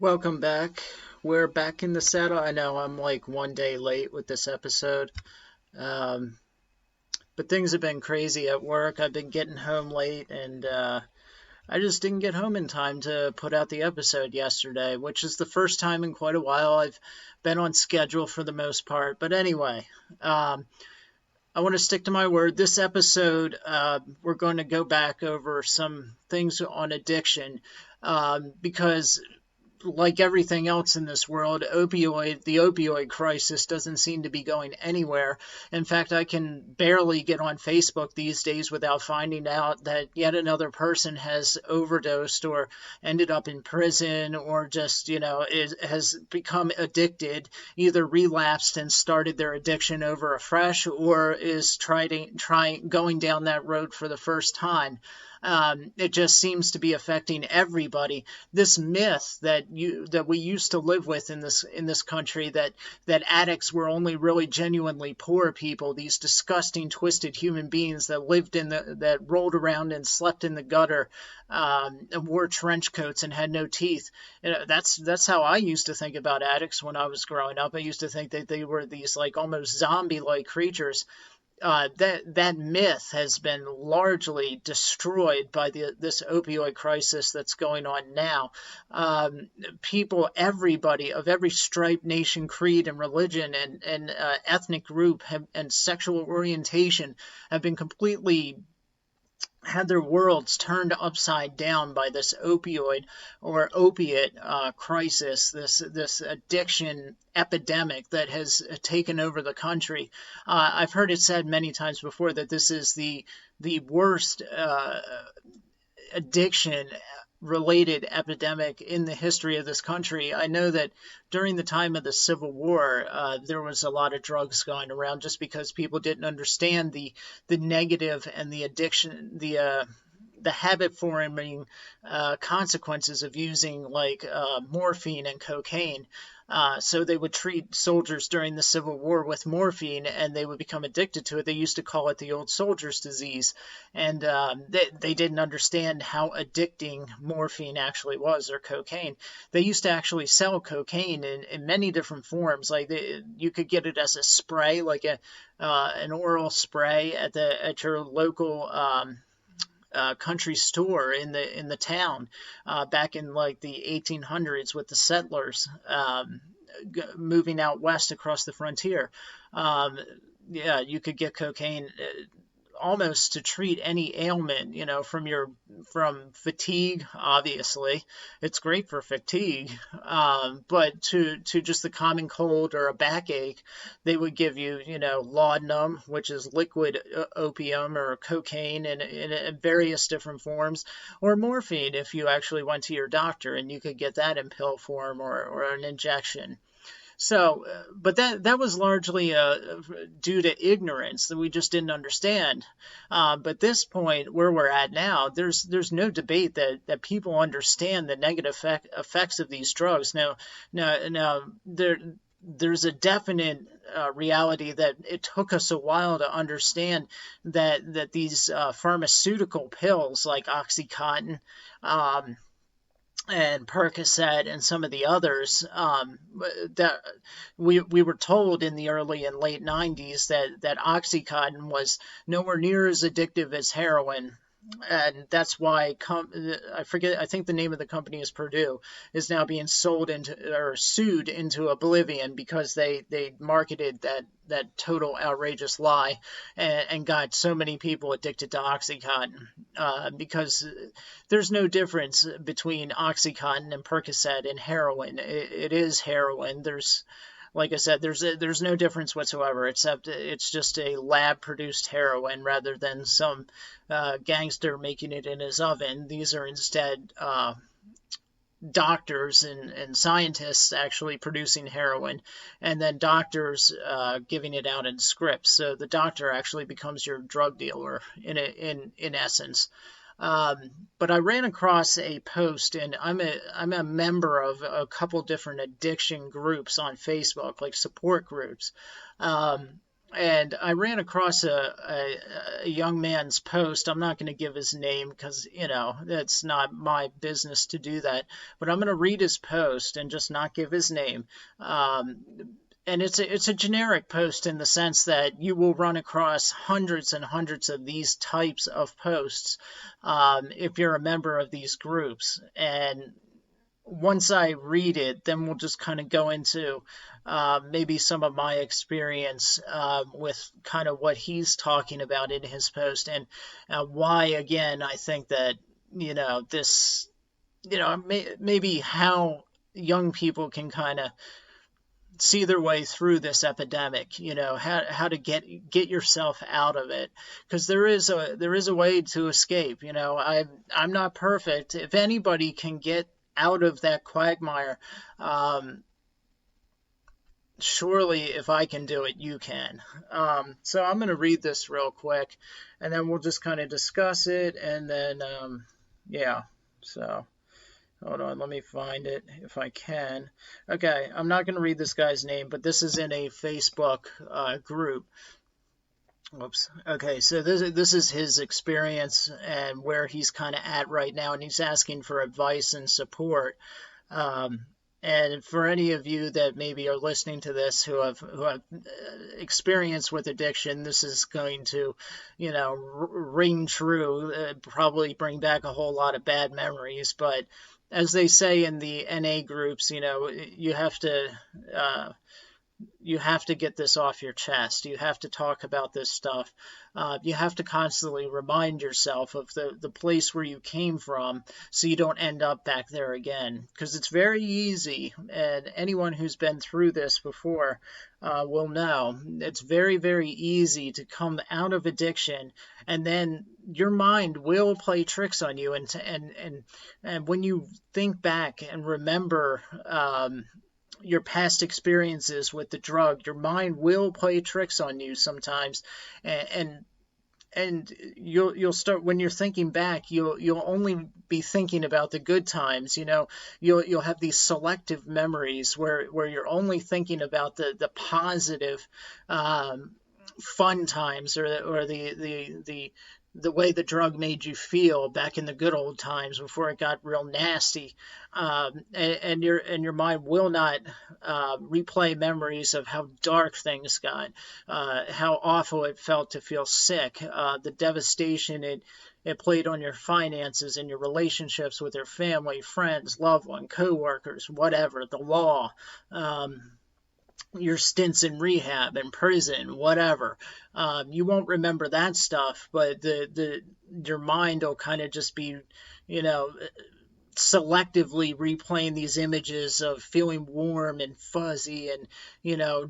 Welcome back. We're back in the saddle. I know I'm like one day late with this episode, um, but things have been crazy at work. I've been getting home late, and I just didn't get home in time to put out the episode yesterday, which is the first time in quite a while I've been on schedule for the most part. But anyway, I want to stick to my word. This episode, we're going to go back over some things on addiction because like everything else in this world, the opioid crisis doesn't seem to be going anywhere. In fact, I can barely get on Facebook these days without finding out that yet another person has overdosed or ended up in prison or just, has become addicted, either relapsed and started their addiction over afresh or is trying going down that road for the first time. It just seems to be affecting everybody. This myth that we used to live with in this country that addicts were only really genuinely poor people, these disgusting, twisted human beings that rolled around and slept in the gutter, and wore trench coats and had no teeth. That's how I used to think about addicts when I was growing up. I used to think that they were these like almost zombie-like creatures. That myth has been largely destroyed by this opioid crisis that's going on now. Everybody of every stripe, nation, creed, and religion, and ethnic group and sexual orientation have been completely had their worlds turned upside down by this opioid or opiate crisis, this addiction epidemic that has taken over the country. I've heard it said many times before that this is the worst addiction related epidemic in the history of this country. I know that during the time of the Civil War, there was a lot of drugs going around just because people didn't understand the negative and the addiction, the habit forming consequences of using like morphine and cocaine. So they would treat soldiers during the Civil War with morphine and they would become addicted to it. They used to call it the old soldier's disease. And they didn't understand how addicting morphine actually was, or cocaine. They used to actually sell cocaine in many different forms. Like you could get it as a spray, like an oral spray at your local country store in the town back in like the 1800s with the settlers moving out west across the frontier. Yeah, you could get cocaine almost to treat any ailment, from fatigue. Obviously, it's great for fatigue, but to just the common cold or a backache, they would give you, laudanum, which is liquid opium or cocaine in various different forms, or morphine if you actually went to your doctor, and you could get that in pill form or an injection. So, but that was largely due to ignorance, that we just didn't understand. But this point where we're at now, there's no debate that people understand the negative effects of these drugs. Now there's a definite reality that it took us a while to understand that these pharmaceutical pills like OxyContin, and Percocet and some of the others, that we were told in the early and late 90s that OxyContin was nowhere near as addictive as heroin. And that's why I think the name of the company is Purdue, is now being sued into oblivion because they marketed that total outrageous lie and got so many people addicted to OxyContin, because there's no difference between OxyContin and Percocet and heroin. It is heroin. Like I said, there's no difference whatsoever, except it's just a lab-produced heroin rather than some gangster making it in his oven. These are instead doctors and scientists actually producing heroin, and then doctors giving it out in scripts. So the doctor actually becomes your drug dealer in essence. But I ran across a post, and I'm a member of a couple different addiction groups on Facebook, like support groups. And I ran across a young man's post. I'm not going to give his name because, it's not my business to do that. But I'm going to read his post and just not give his name. Um, and it's a generic post in the sense that you will run across hundreds and hundreds of these types of posts if you're a member of these groups. And once I read it, then we'll just kind of go into maybe some of my experience with kind of what he's talking about in his post, and why, again, I think that, this, maybe how young people can kind of see their way through this epidemic, how to get yourself out of it, because there is a way to escape. I'm not perfect. If anybody can get out of that quagmire, surely if I can do it, you can. So I'm going to read this real quick, and then we'll just kind of discuss it, and then yeah. So hold on, let me find it if I can. Okay, I'm not going to read this guy's name, but this is in a Facebook group. Whoops. Okay, so this is his experience and where he's kind of at right now, and he's asking for advice and support. And for any of you that maybe are listening to this who have experience with addiction, this is going to, ring true, probably bring back a whole lot of bad memories. But as they say in the NA groups, you have to get this off your chest. You have to talk about this stuff. You have to constantly remind yourself of the place where you came from, so you don't end up back there again. Because it's very easy, and anyone who's been through this before will know, it's very, very easy to come out of addiction, and then your mind will play tricks on you. And when you think back and remember your past experiences with the drug, your mind will play tricks on you sometimes, and you'll start, when you're thinking back, you'll only be thinking about the good times. You'll have these selective memories where you're only thinking about the positive, fun times, or the way the drug made you feel back in the good old times before it got real nasty, and your mind will not replay memories of how dark things got, how awful it felt to feel sick, the devastation it played on your finances and your relationships with your family, friends, loved one, co-workers, whatever, the law, your stints in rehab and prison, whatever. You won't remember that stuff, but your mind will kind of just be, selectively replaying these images of feeling warm and fuzzy, and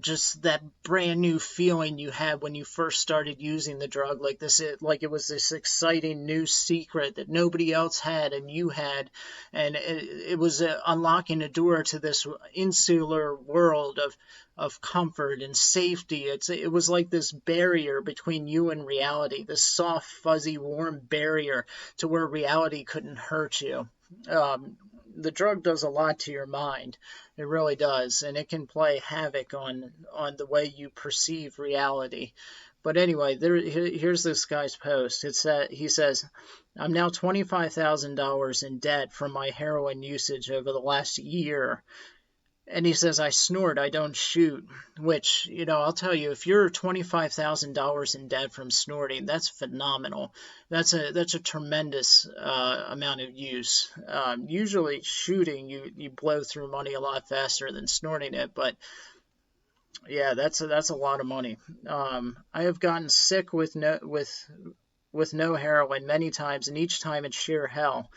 just that brand new feeling you had when you first started using the drug, like it was this exciting new secret that nobody else had and you had, and it was unlocking a door to this insular world of comfort and safety. It was like this barrier between you and reality, this soft, fuzzy, warm barrier to where reality couldn't hurt you. The drug does a lot to your mind. It really does, and it can play havoc on the way you perceive reality. But anyway, here's this guy's post. He says, "I'm now $25,000 in debt from my heroin usage over the last year." And he says, "I snort, I don't shoot," which, I'll tell you, if you're $25,000 in debt from snorting, that's phenomenal. That's a tremendous amount of use. Usually shooting, you blow through money a lot faster than snorting it, but yeah, that's a lot of money. I have gotten sick with no heroin many times, and each time it's sheer hell.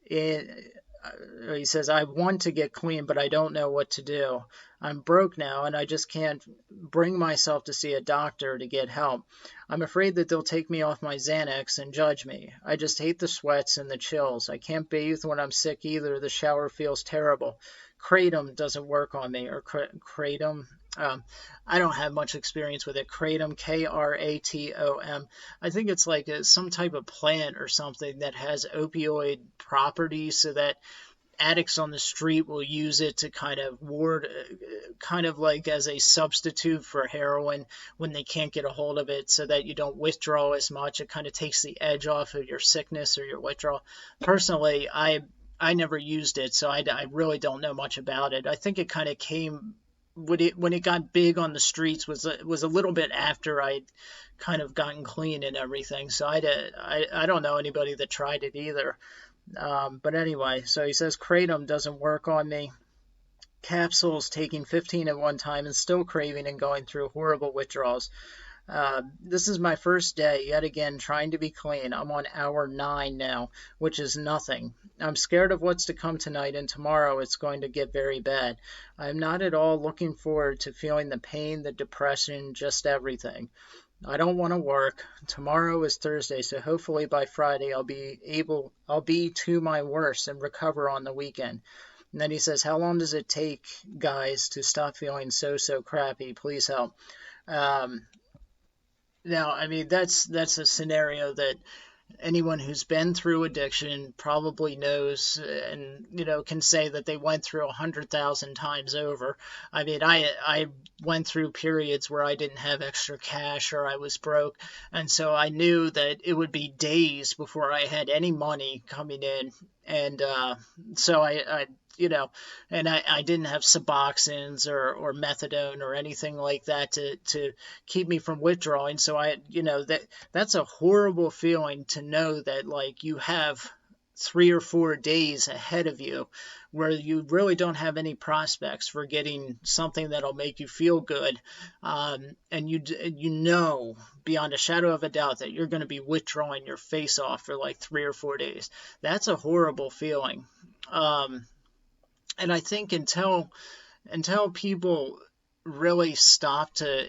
He says, "I want to get clean, but I don't know what to do. I'm broke now, and I just can't bring myself to see a doctor to get help. I'm afraid that they'll take me off my Xanax and judge me. I just hate the sweats and the chills. I can't bathe when I'm sick either. The shower feels terrible. Kratom doesn't work on me," or Kratom. I don't have much experience with it. Kratom, Kratom. I think it's like some type of plant or something that has opioid properties, so that addicts on the street will use it to kind of kind of like as a substitute for heroin when they can't get a hold of it, so that you don't withdraw as much. It kind of takes the edge off of your sickness or your withdrawal. Personally, I never used it, so I really don't know much about it. I think it kind of came when it got big on the streets was a little bit after I'd kind of gotten clean and everything. So I don't know anybody that tried it either. But anyway, so he says kratom doesn't work on me. Capsules, taking 15 at one time and still craving and going through horrible withdrawals. This is my first day, yet again, trying to be clean. I'm on hour 9 now, which is nothing. I'm scared of what's to come tonight, and tomorrow it's going to get very bad. I'm not at all looking forward to feeling the pain, the depression, just everything. I don't want to work. Tomorrow is Thursday, so hopefully by Friday I'll be to my worst and recover on the weekend. And then he says, how long does it take, guys, to stop feeling so crappy? Please help. Now, I mean, that's a scenario that anyone who's been through addiction probably knows, and can say that they went through 100,000 times over. I mean, I went through periods where I didn't have extra cash or I was broke, and so I knew that it would be days before I had any money coming in, and so I and I didn't have Suboxones or methadone or anything like that to keep me from withdrawing. So that's a horrible feeling to know that like you have 3 or 4 days ahead of you where you really don't have any prospects for getting something that'll make you feel good. And you know beyond a shadow of a doubt that you're going to be withdrawing your face off for like 3 or 4 days. That's a horrible feeling. And I think until people really stop to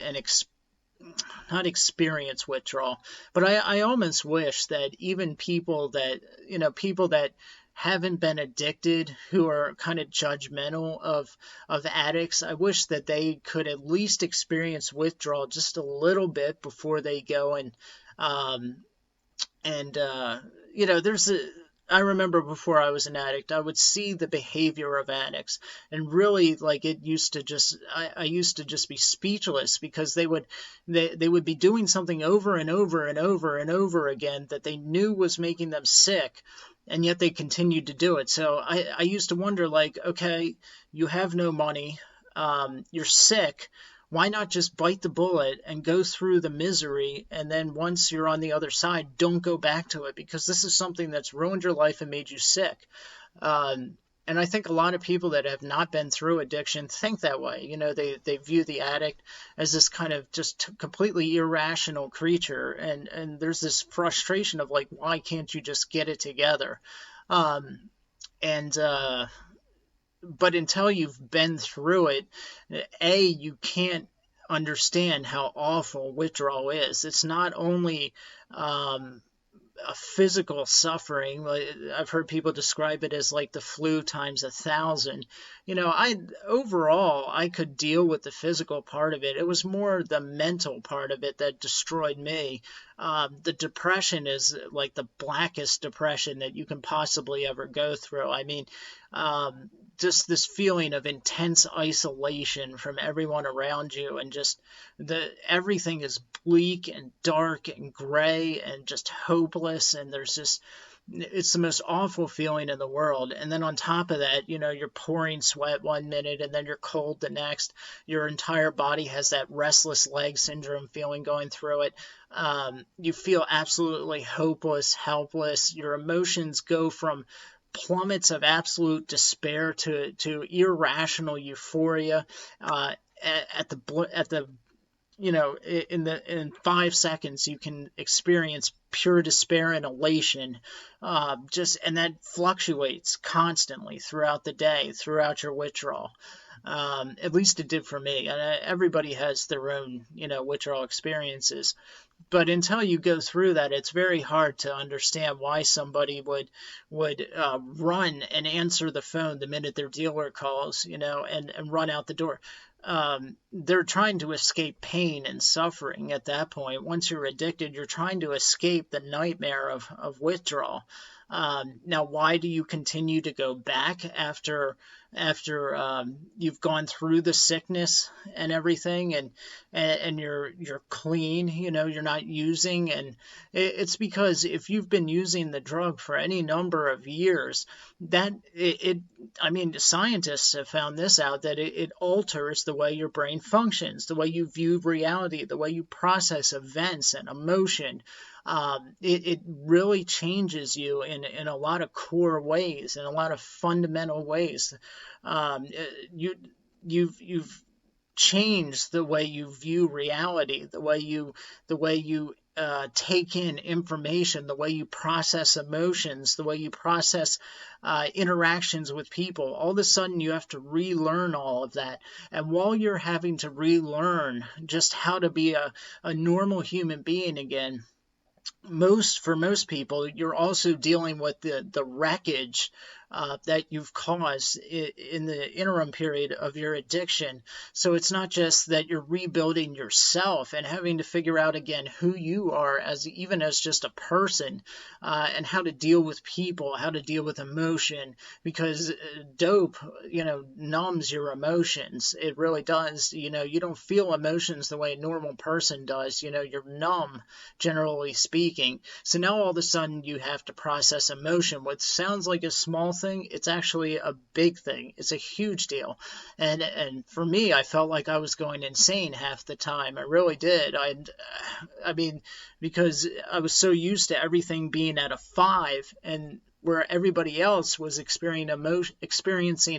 not experience withdrawal, but I almost wish that even people that haven't been addicted, who are kind of judgmental of addicts, I wish that they could at least experience withdrawal just a little bit before they go I remember before I was an addict, I would see the behavior of addicts, and really, like, it used to just, I used to just be speechless, because they would be doing something over and over and over and over again that they knew was making them sick, and yet they continued to do it. So I used to wonder, like, okay, you have no money, you're sick. Why not just bite the bullet and go through the misery, and then once you're on the other side, don't go back to it, because this is something that's ruined your life and made you sick. And I think a lot of people that have not been through addiction think that way. They view the addict as this kind of just completely irrational creature, and there's this frustration of like, why can't you just get it together? But until you've been through it, you can't understand how awful withdrawal is. It's not only a physical suffering. I've heard people describe it as like the flu times 1,000. I could deal with the physical part of it. It was more the mental part of it that destroyed me. The depression is like the blackest depression that you can possibly ever go through. I mean, just this feeling of intense isolation from everyone around you, and just everything is bleak and dark and gray and just hopeless, and it's the most awful feeling in the world. And then on top of that, you're pouring sweat one minute and then you're cold the next. Your entire body has that restless leg syndrome feeling going through it. You feel absolutely hopeless, helpless. Your emotions go from plummets of absolute despair to irrational euphoria in 5 seconds you can experience pure despair and elation, and that fluctuates constantly throughout the day, throughout your withdrawal. At least it did for me. And everybody has their own withdrawal experiences. But until you go through that, it's very hard to understand why somebody would run and answer the phone the minute their dealer calls, and run out the door. They're trying to escape pain and suffering at that point. Once you're addicted, you're trying to escape the nightmare of withdrawal. Now, why do you continue to go back after you've gone through the sickness and everything, and you're clean, you're not using? And it's because if you've been using the drug for any number of years, that I mean, scientists have found this out, that it alters the way your brain functions, the way you view reality, the way you process events and emotion. It really changes you in a lot of core ways, in a lot of fundamental ways. You've changed the way you view reality, the way you take in information, the way you process emotions, the way you process interactions with people. All of a sudden, you have to relearn all of that. And while you're having to relearn just how to be a normal human being again, for most people, you're also dealing with the wreckage that you've caused in the interim period of your addiction. So it's not just that you're rebuilding yourself and having to figure out again who you are even as just a person, and how to deal with people, how to deal with emotion, because dope, numbs your emotions. It really does. You don't feel emotions the way a normal person does. You're numb, generally speaking. So now all of a sudden you have to process emotion. What sounds like a small thing, it's actually a big thing. It's a huge deal. And for me, I felt like I was going insane half the time. I really did. I mean, because I was so used to everything being at a 5, and where everybody else was experiencing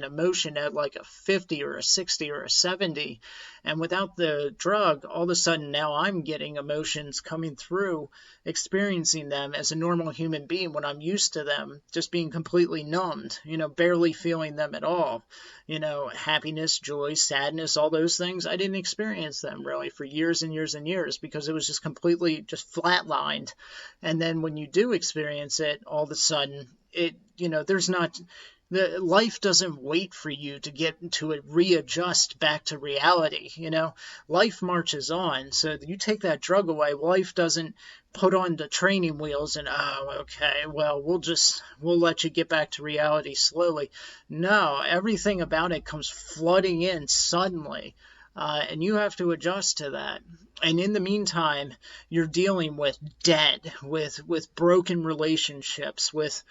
emotion at like a 50 or a 60 or a 70. And without the drug, all of a sudden now I'm getting emotions coming through, experiencing them as a normal human being when I'm used to them just being completely numbed, barely feeling them at all. Happiness, joy, sadness, all those things, I didn't experience them really for years and years and years, because it was just completely just flatlined. And then when you do experience it, all of a sudden life doesn't wait for you to get to readjust back to reality. Life marches on. So you take that drug away, life doesn't put on the training wheels and, okay, well, we'll let you get back to reality slowly. No, everything about it comes flooding in suddenly. And you have to adjust to that. And in the meantime, you're dealing with debt, with broken relationships, with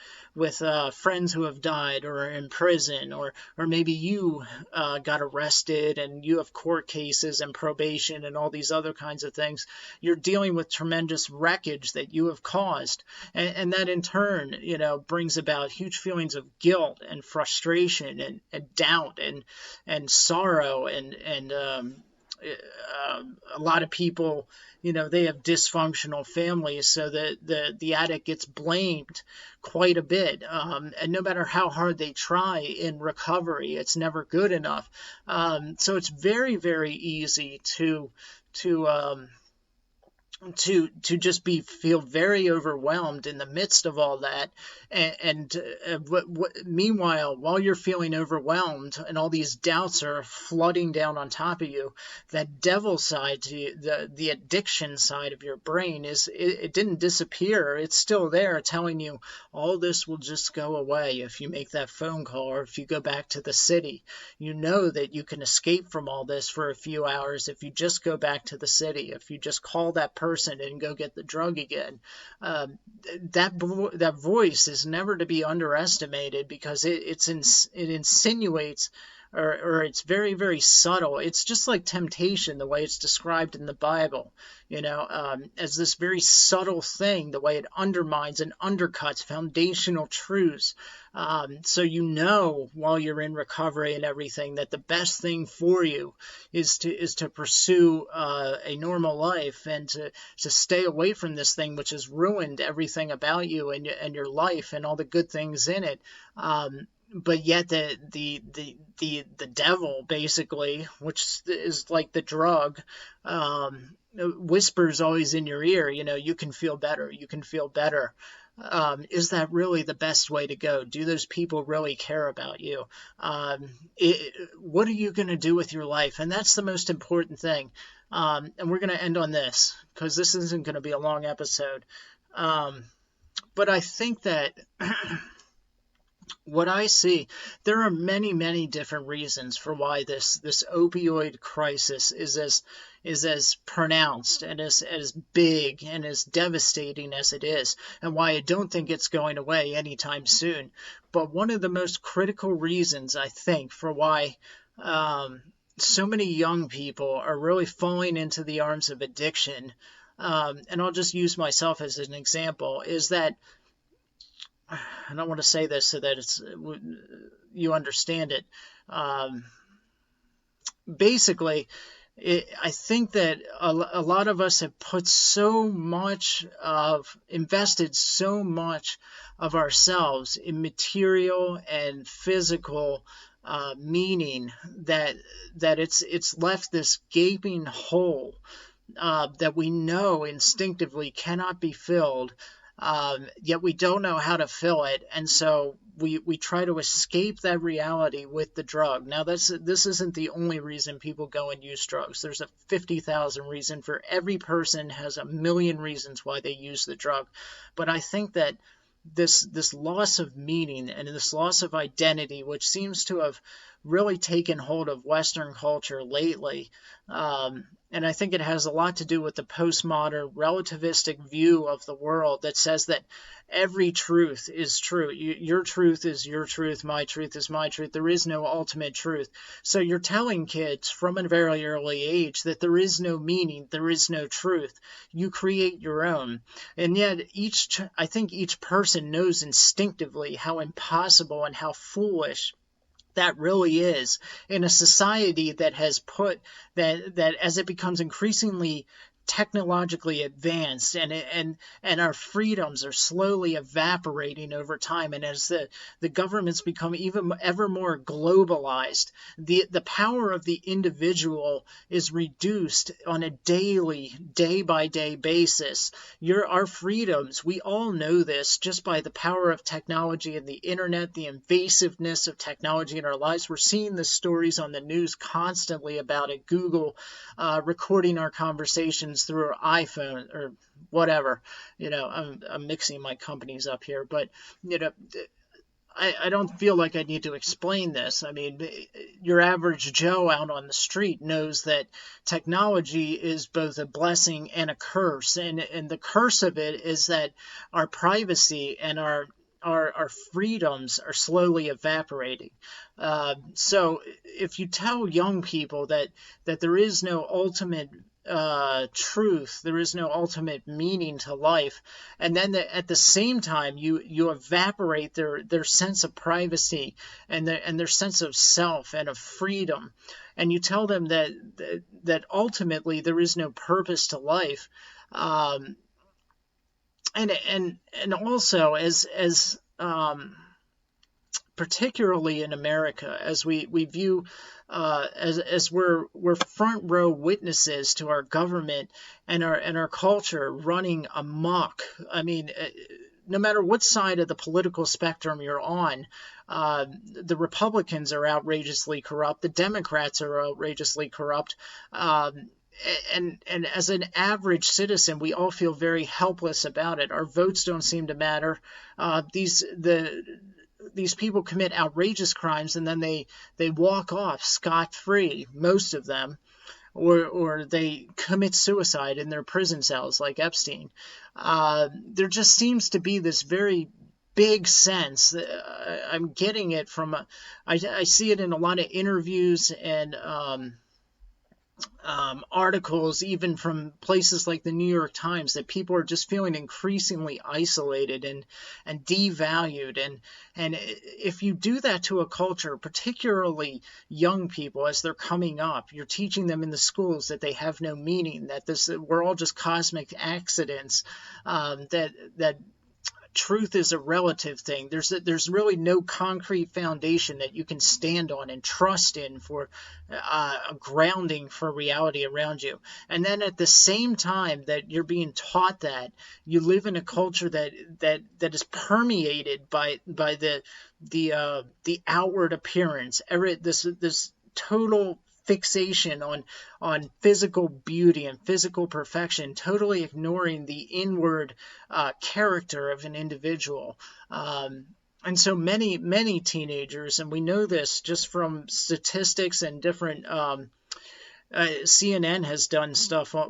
friends who have died or are in prison, or maybe you got arrested and you have court cases and probation and all these other kinds of things. You're dealing with tremendous wreckage that you have caused, and that in turn, brings about huge feelings of guilt and frustration and doubt and sorrow and a lot of people, they have dysfunctional families, so the addict gets blamed quite a bit. And no matter how hard they try in recovery, it's never good enough. So it's very, very easy to just feel very overwhelmed in the midst of all that, meanwhile, while you're feeling overwhelmed and all these doubts are flooding down on top of you, that devil side to you, the addiction side of your brain, it didn't disappear. It's still there, telling you all this will just go away if you make that phone call, or if you go back to the city. You know that you can escape from all this for a few hours if you just go back to the city, if you just call that person and go get the drug again. That voice is never to be underestimated, because it insinuates, or it's very, very subtle. It's just like temptation, the way it's described in the Bible, as this very subtle thing, the way it undermines and undercuts foundational truths. So while you're in recovery and everything, that the best thing for you is to pursue a normal life, and to stay away from this thing which has ruined everything about you and your life and all the good things in it. But yet the devil, basically, which is like the drug, whispers always in your ear, you can feel better, you can feel better. Is that really the best way to go? Do those people really care about you? What are you going to do with your life? And that's the most important thing. And we're going to end on this, because this isn't going to be a long episode. But I think that what I see, there are many, many different reasons for why this opioid crisis is as pronounced and as big and as devastating as it is, and why I don't think it's going away anytime soon. But one of the most critical reasons, I think, for why so many young people are really falling into the arms of addiction, and I'll just use myself as an example, is that I don't want to say this so that you understand it. Um, Basically, I think that a lot of us have put so much of, invested so much of ourselves in material and physical meaning that it's left this gaping hole that we know instinctively cannot be filled, yet we don't know how to fill it, and so we try to escape that reality with the drug. Now, this isn't the only reason people go and use drugs. There's a 50,000 reason for every person has a million reasons why they use the drug, but I think that this loss of meaning and this loss of identity, which seems to have really taken hold of Western culture lately. And I think it has a lot to do with the postmodern relativistic view of the world that says that every truth is true. Your truth is your truth. My truth is my truth. There is no ultimate truth. So you're telling kids from a very early age that there is no meaning, there is no truth. You create your own. And yet I think each person knows instinctively how impossible and how foolish that really is in a society that has put that as it becomes increasingly technologically advanced and our freedoms are slowly evaporating over time, and as the governments become even ever more globalized, the power of the individual is reduced on a day by day basis. Our freedoms, we all know this just by the power of technology and the internet, the invasiveness of technology in our lives. We're seeing the stories on the news constantly about it. Google recording our conversations through our iPhone or whatever. I'm mixing my companies up here, but I don't feel like I need to explain this. I mean, your average Joe out on the street knows that technology is both a blessing and a curse, and the curse of it is that our privacy and our freedoms are slowly evaporating. So if you tell young people that there is no ultimate truth, there is no ultimate meaning to life, and then at the same time you evaporate their sense of privacy and their sense of self and of freedom, and you tell them that ultimately there is no purpose to life, and also as particularly in America, as we view as we're front row witnesses to our government and our culture running amok. I mean, no matter what side of the political spectrum you're on, the Republicans are outrageously corrupt, the Democrats are outrageously corrupt. And as an average citizen, we all feel very helpless about it. Our votes don't seem to matter. These people commit outrageous crimes and then they walk off scot-free, most of them, or they commit suicide in their prison cells like Epstein. There just seems to be this very big sense. I'm getting it from I see it in a lot of interviews and articles, even from places like the New York Times, that people are just feeling increasingly isolated and devalued. And if you do that to a culture, particularly young people as they're coming up, you're teaching them in the schools that they have no meaning, that we're all just cosmic accidents, that truth is a relative thing. There's really no concrete foundation that you can stand on and trust in for a grounding for reality around you. And then at the same time that you're being taught that, you live in a culture that is permeated by the outward appearance. This total fixation on physical beauty and physical perfection, totally ignoring the inward character of an individual. And so many teenagers, and we know this just from statistics and different CNN has done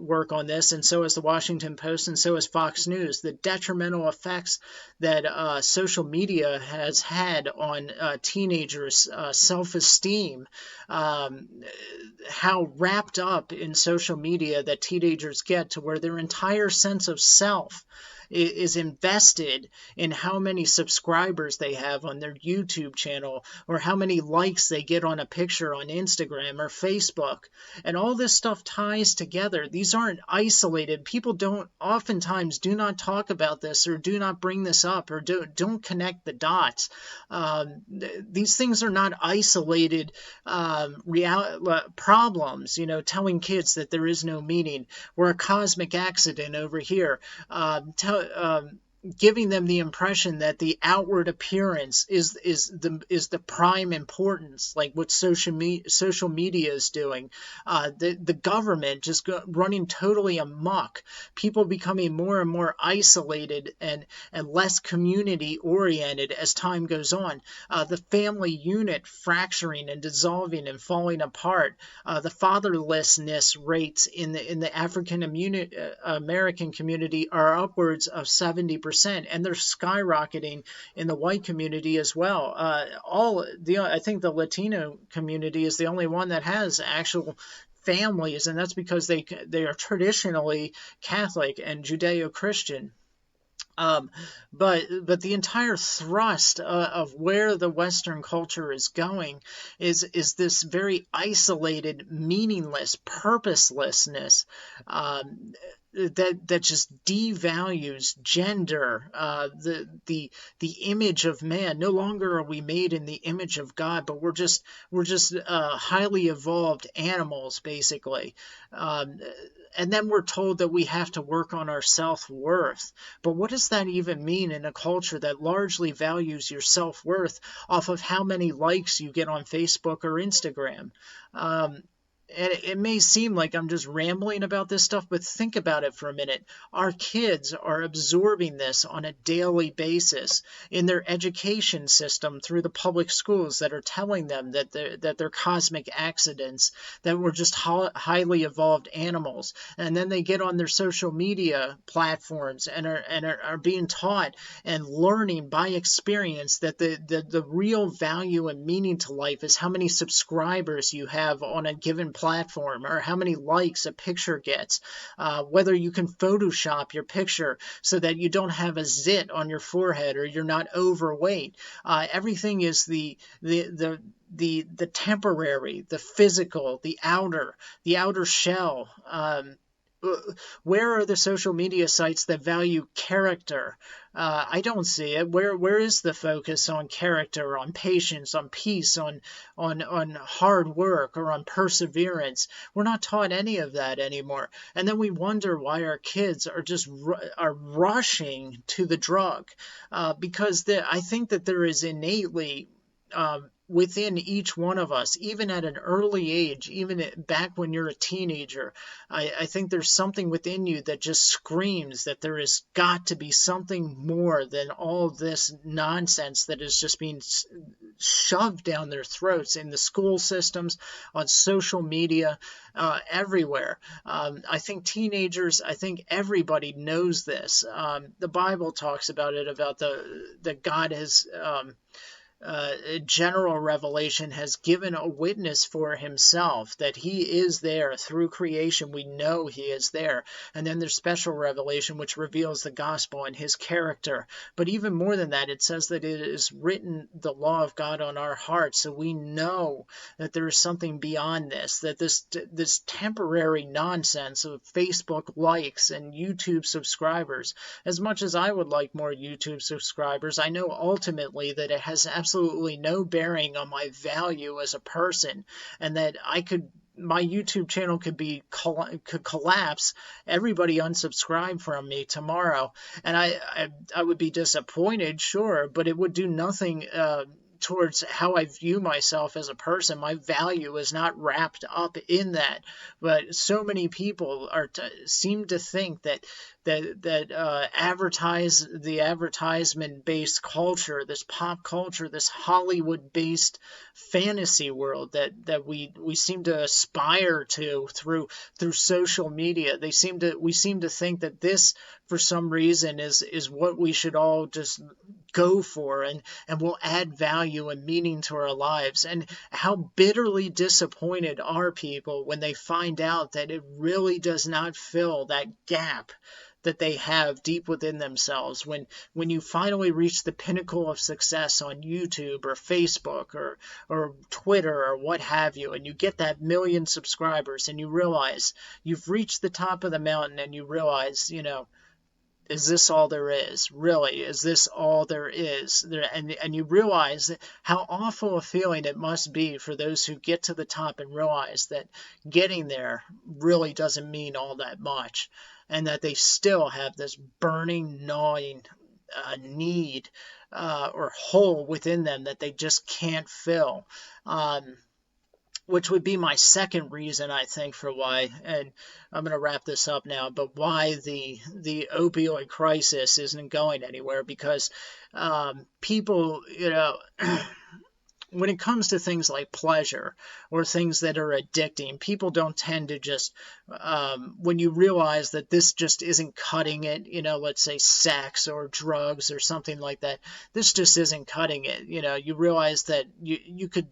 work on this, and so has the Washington Post, and so has Fox News. The detrimental effects that social media has had on teenagers' self-esteem, how wrapped up in social media that teenagers get to where their entire sense of self is invested in how many subscribers they have on their YouTube channel or how many likes they get on a picture on Instagram or Facebook. And all this stuff ties together. These aren't isolated. People oftentimes do not talk about this or do not bring this up or don't connect the dots. These things are not isolated problems, telling kids that there is no meaning. We're a cosmic accident over here. Giving them the impression that the outward appearance is the prime importance, like what social media is doing. The government just running totally amok. People becoming more and more isolated and less community oriented as time goes on. The family unit fracturing and dissolving and falling apart. The fatherlessness rates in the African American community are upwards of 70%. And they're skyrocketing in the white community as well. I think the Latino community is the only one that has actual families, and that's because they are traditionally Catholic and Judeo-Christian. But the entire thrust of where the Western culture is going is this very isolated, meaningless, purposelessness that just devalues gender, the image of man. No longer are we made in the image of God, but we're just highly evolved animals, basically. And then we're told that we have to work on our self-worth. But what does that even mean in a culture that largely values your self-worth off of how many likes you get on Facebook or Instagram? And it may seem like I'm just rambling about this stuff, but think about it for a minute. Our kids are absorbing this on a daily basis in their education system through the public schools that are telling them that they're cosmic accidents, that we're just highly evolved animals. And then they get on their social media platforms and are being taught and learning by experience that the real value and meaning to life is how many subscribers you have on a given platform or how many likes a picture gets, whether you can Photoshop your picture so that you don't have a zit on your forehead or you're not overweight. Everything is the temporary, the physical, the outer shell. Where are the social media sites that value character? I don't see it. Where is the focus on character, on patience, on peace, on hard work, or on perseverance? We're not taught any of that anymore. And then we wonder why our kids are just are rushing to the drug, because I think that there is innately within each one of us, even at an early age, even back when you're a teenager, I think there's something within you that just screams that there has got to be something more than all this nonsense that is just being shoved down their throats in the school systems, on social media, everywhere. I think teenagers, I think everybody knows this. The Bible talks about it, about that God has general revelation has given a witness for himself that he is there through creation. We know he is there. And then there's special revelation which reveals the gospel and his character. But even more than that, it says that it is written the law of God on our hearts. So we know that there is something beyond this, that this temporary nonsense of Facebook likes and YouTube subscribers, as much as I would like more YouTube subscribers, I know ultimately that it has absolutely no bearing on my value as a person, and that my YouTube channel could collapse, everybody unsubscribe from me tomorrow, and I would be disappointed, sure, but it would do nothing towards how I view myself as a person. My value is not wrapped up in that. But so many people seem to think that advertisement-based culture, this pop culture, this Hollywood-based fantasy world that we seem to aspire to through social media. We seem to think that this, for some reason, is what we should all just go for, and will add value and meaning to our lives. And how bitterly disappointed are people when they find out that it really does not fill that gap that they have deep within themselves. When you finally reach the pinnacle of success on YouTube or Facebook or Twitter or what have you, and you get that 1 million subscribers, and you realize you've reached the top of the mountain, and you realize, is this all there is? Really, is this all there is? And you realize how awful a feeling it must be for those who get to the top and realize that getting there really doesn't mean all that much, and that they still have this burning, gnawing need or hole within them that they just can't fill. Which would be my second reason, I think, for why, and I'm going to wrap this up now, but why the opioid crisis isn't going anywhere. Because people, when it comes to things like pleasure or things that are addicting, people don't tend to just, when you realize that this just isn't cutting it, let's say sex or drugs or something like that, this just isn't cutting it. You realize that you could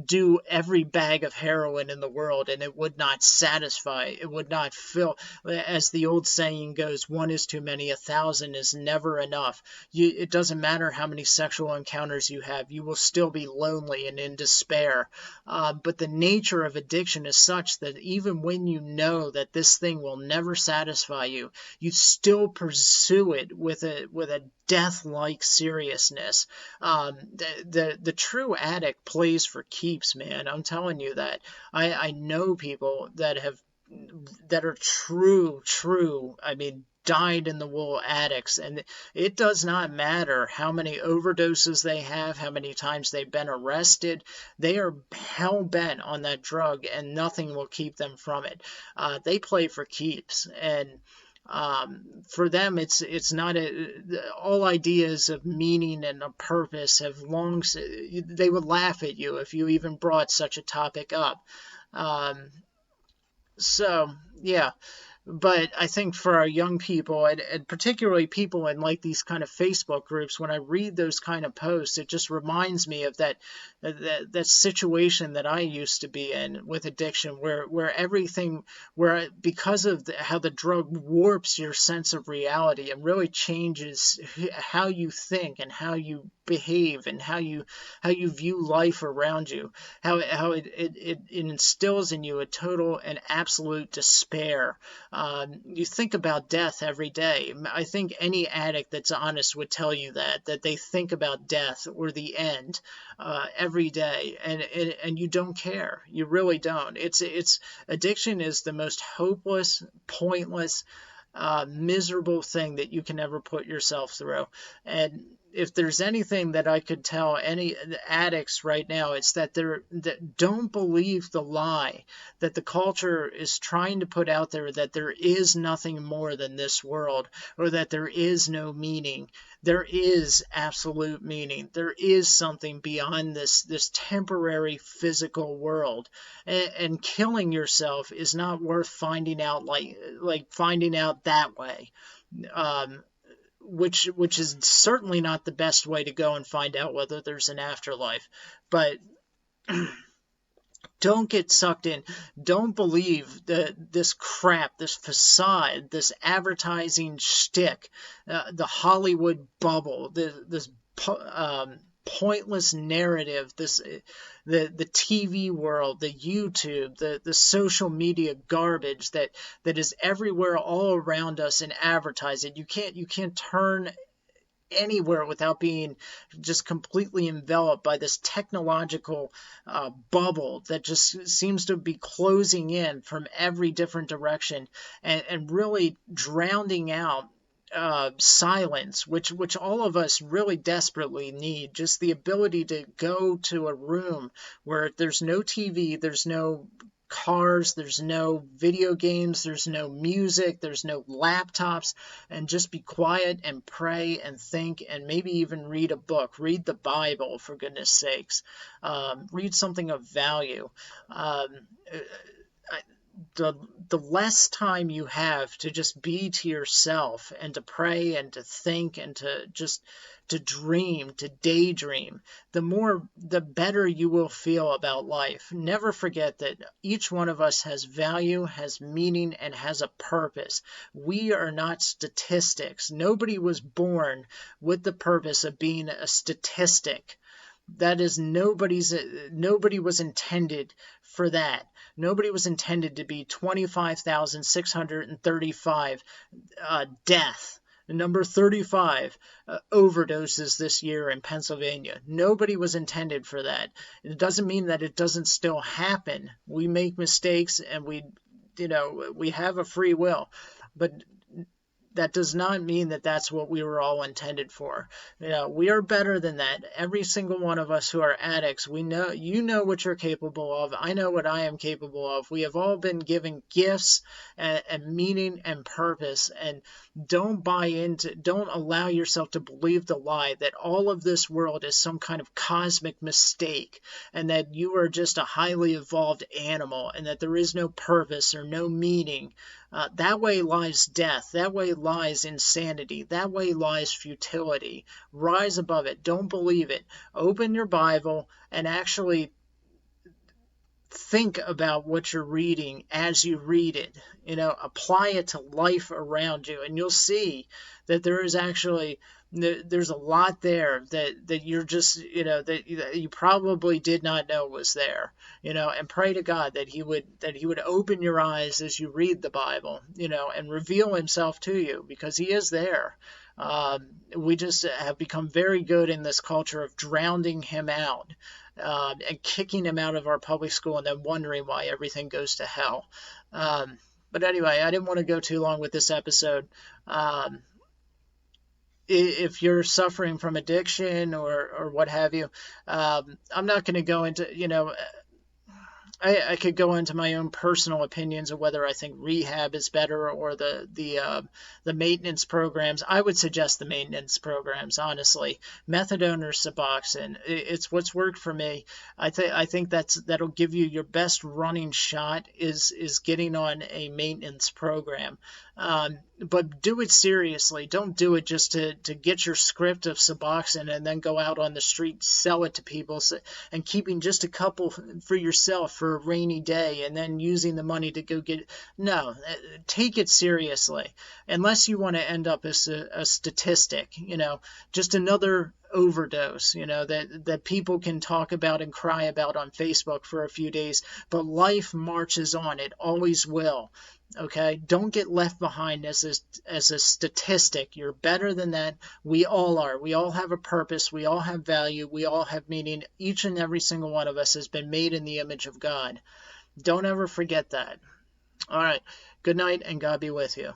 do every bag of heroin in the world and it would not satisfy, it would not fill. As the old saying goes, one is too many, 1,000 is never enough. It doesn't matter how many sexual encounters you have, you will still be lonely and in despair. But the nature of addiction is such that even when you know that this thing will never satisfy you, you still pursue it with a death-like seriousness. The true addict plays for keeps, man. I'm telling you that. I know people that are true, dyed in the wool addicts, and it does not matter how many overdoses they have, how many times they've been arrested. They are hell-bent on that drug, and nothing will keep them from it. They play for keeps, and for them, it's not all ideas of meaning and a purpose have long. They would laugh at you if you even brought such a topic up. So yeah. But I think for our young people, and particularly people in like these kind of Facebook groups, when I read those kind of posts, it just reminds me of that situation that I used to be in with addiction, where everything, because of how the drug warps your sense of reality and really changes how you think and how you behave and how you view life around you, how it instills in you a total and absolute despair. You think about death every day. I think any addict that's honest would tell you that they think about death or the end every day, and you don't care. You really don't. It's addiction is the most hopeless, pointless, miserable thing that you can ever put yourself through. And if there's anything that I could tell any addicts right now, it's that don't believe the lie that the culture is trying to put out there, that there is nothing more than this world, or that there is no meaning. There is absolute meaning. There is something beyond this temporary physical world, and killing yourself is not worth finding out like finding out that way. Which is certainly not the best way to go and find out whether there's an afterlife. But don't get sucked in. Don't believe this crap, this facade, this advertising shtick, the Hollywood bubble, this pointless narrative, the TV world, the YouTube, the social media garbage that is everywhere all around us and advertising. You can't turn anywhere without being just completely enveloped by this technological bubble that just seems to be closing in from every different direction and really drowning out silence, which all of us really desperately need. Just the ability to go to a room where there's no TV, there's no cars, there's no video games, there's no music, there's no laptops, and just be quiet and pray and think and maybe even read a book. Read the Bible, for goodness sakes. Read something of value. The less time you have to just be to yourself and to pray and to think and to just to dream, to daydream, the better you will feel about life. Never forget that each one of us has value, has meaning, and has a purpose. We are not statistics. Nobody was born with the purpose of being a statistic. That is nobody was intended for that. Nobody was intended to be 25,635 death. Number 35 overdoses this year in Pennsylvania. Nobody was intended for that. It doesn't mean that it doesn't still happen. We make mistakes and we have a free will, but that does not mean that that's what we were all intended for. We are better than that. Every single one of us who are addicts, we know, you know what you're capable of. I know what I am capable of. We have all been given gifts and meaning and purpose. And don't allow yourself to believe the lie that all of this world is some kind of cosmic mistake and that you are just a highly evolved animal and that there is no purpose or no meaning. That way lies death. That way lies insanity. That way lies futility. Rise above it. Don't believe it. Open your Bible and actually think about what you're reading as you read it. Apply it to life around you, and you'll see that there is actually there's a lot there that you're just that you probably did not know was there. And pray to God that he would open your eyes as you read the Bible, and reveal himself to you, because he is there. We just have become very good in this culture of drowning him out and kicking him out of our public school and then wondering why everything goes to hell. But anyway, I didn't want to go too long with this episode. If you're suffering from addiction or what have you, I'm not going to go into, I could go into my own personal opinions of whether I think rehab is better or the maintenance programs. I would suggest the maintenance programs, honestly. Methadone or Suboxone, it's what's worked for me. I think that'll give you your best running shot is getting on a maintenance program. But do it seriously. Don't do it just to get your script of Suboxone and then go out on the street, sell it to people, and keeping just a couple for yourself for a rainy day and then using the money to go get it. No, take it seriously. Unless you want to end up as a statistic, just another overdose, that people can talk about and cry about on Facebook for a few days, but life marches on. It always will. Okay, don't get left behind as a statistic. You're better than that. We all are. We all have a purpose. We all have value. We all have meaning. Each and every single one of us has been made in the image of God. Don't ever forget that. All right. Good night, and God be with you.